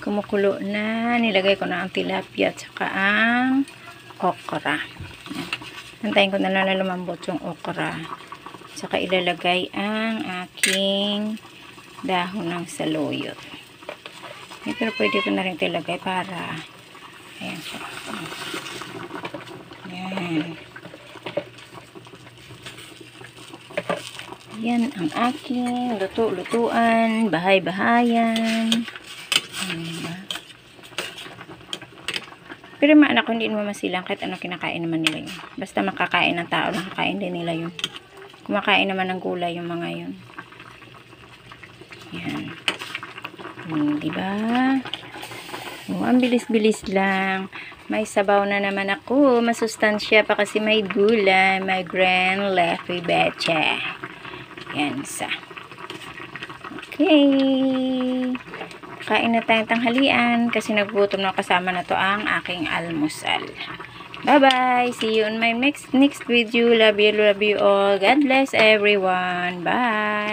Kumukulo na. Nilagay ko na ang tilapia at saka ang okra. Antayin ko na lang na lumambot yung okra. Saka ilalagay ang aking dahon ng saluyot. Pero pwede ko na rin ilagay para ayan siya. Ayan. Yan ang aking luto-lutuan, bahay-bahayan. Pero mga anak ko hindi naman masilang kahit ano kinakain naman nila yun. Basta makakain ng tao, nakakain din nila yun. Kumakain naman ng gulay yung mga yun. Yan. Diba? Ang bilis-bilis lang. May sabaw na naman ako. Masustansya pa kasi may gulay. May grand leafy beche. Yan isa. Okay. Kain na tayong tanghalian kasi nagugutom na kasama na to ang aking almusal. Bye-bye. See you on my next video. Love you all. God bless everyone. Bye.